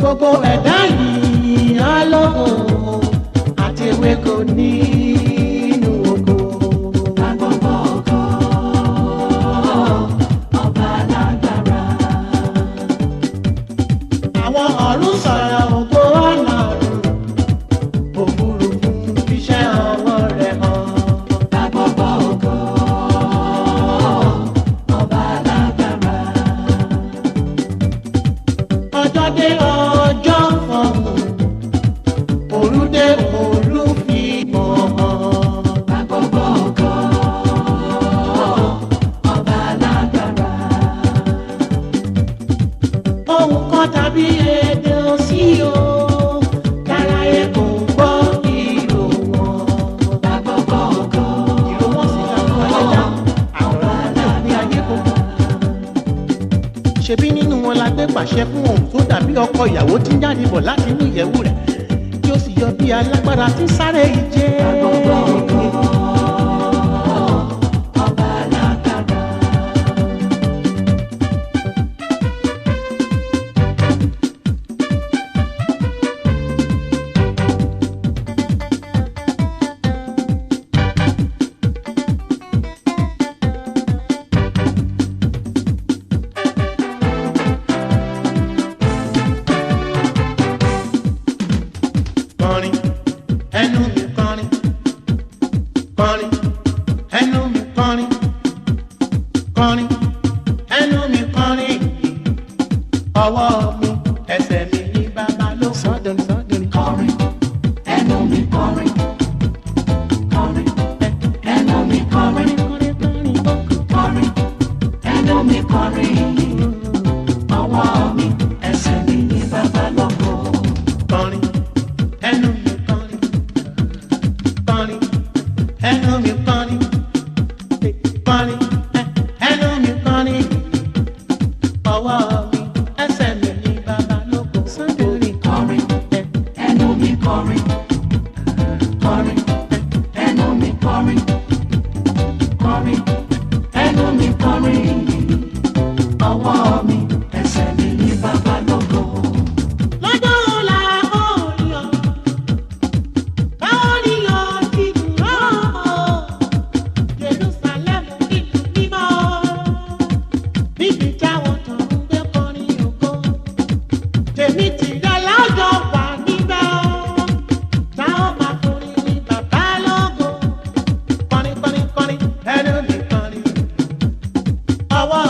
gbogbo ẹ̀dá yìí alógo àti ewéko nínú oko. Agbogbo ògo ọba alágbára. Àwọn ọ̀run sọ̀rọ̀ ògo Ọlọ́run, òfurufú fiṣẹ́ ọwọ́ rẹ̀ hàn. Agbogbo ògo ọba alágbára. Ọjọ́ dé ọjọ́ fọ̀hún, òru dé òru fi mọ̀ hàn. Agbogbo ògo ọba alágbára. Ohun kan tàbí èdè òsì o, káráyé kò gbọ́ ìró wọn. Agbogbo ògo Ìró wọn sì làwọn ẹlẹ́dà, àwọn ọ̀rọ̀ ní ayé gbogbo. Ṣebí nínú wọn la gbé pàṣẹ fún ohun tó dàbí ọkọ ìyàwó tí ń jáde bọ̀ láti inú ìyẹ̀wù rẹ̀, tí ó sì yọ bí alágbára tí ń sáré ìje. Agbogbo ògo ọba alágbára. Kọrin, ẹnu mi kọrin, kọrin, ẹnu mi kọrin, kọrin, ẹnu mi kọrin, ọwọ́ mi, ẹsẹ̀ mi ní bàbá ló sọ́dún sọ́dún. Korin, ẹnu mi korin. Korin, ẹnu mi korin. Korin, ẹnu mi korin. Ọwọ́ mi, ẹsẹ̀ mi ní bàbá lógo. Kọrin, ẹnu mi kọrin, kọrin, ẹnu mi kọrin, kọrin, ẹnu mi kọrin, ọwọ́ mi, ẹsẹ̀ mi ní bàbá lógo. Korin, ẹnu mi korin. Korin, ẹnu mi korin. Korin, ẹnu mi korin. Ọwọ́ mi, ẹsẹ̀ mi ní bàbá lógo. Lọ́jọ́ ọ̀la ó yọ, báwo ni yọ ti dúró? Jerúsálẹ́mù ìlú mímọ́, níbi táwọn kan ń gbé kọrin ògo. Tèmi tìrẹ lájọ wà níbẹ̀ o, táwọn máa forin ní bàbá lógo. Kọrin, kọrin, kọrin, ẹnu mi kọrin, ọwọ́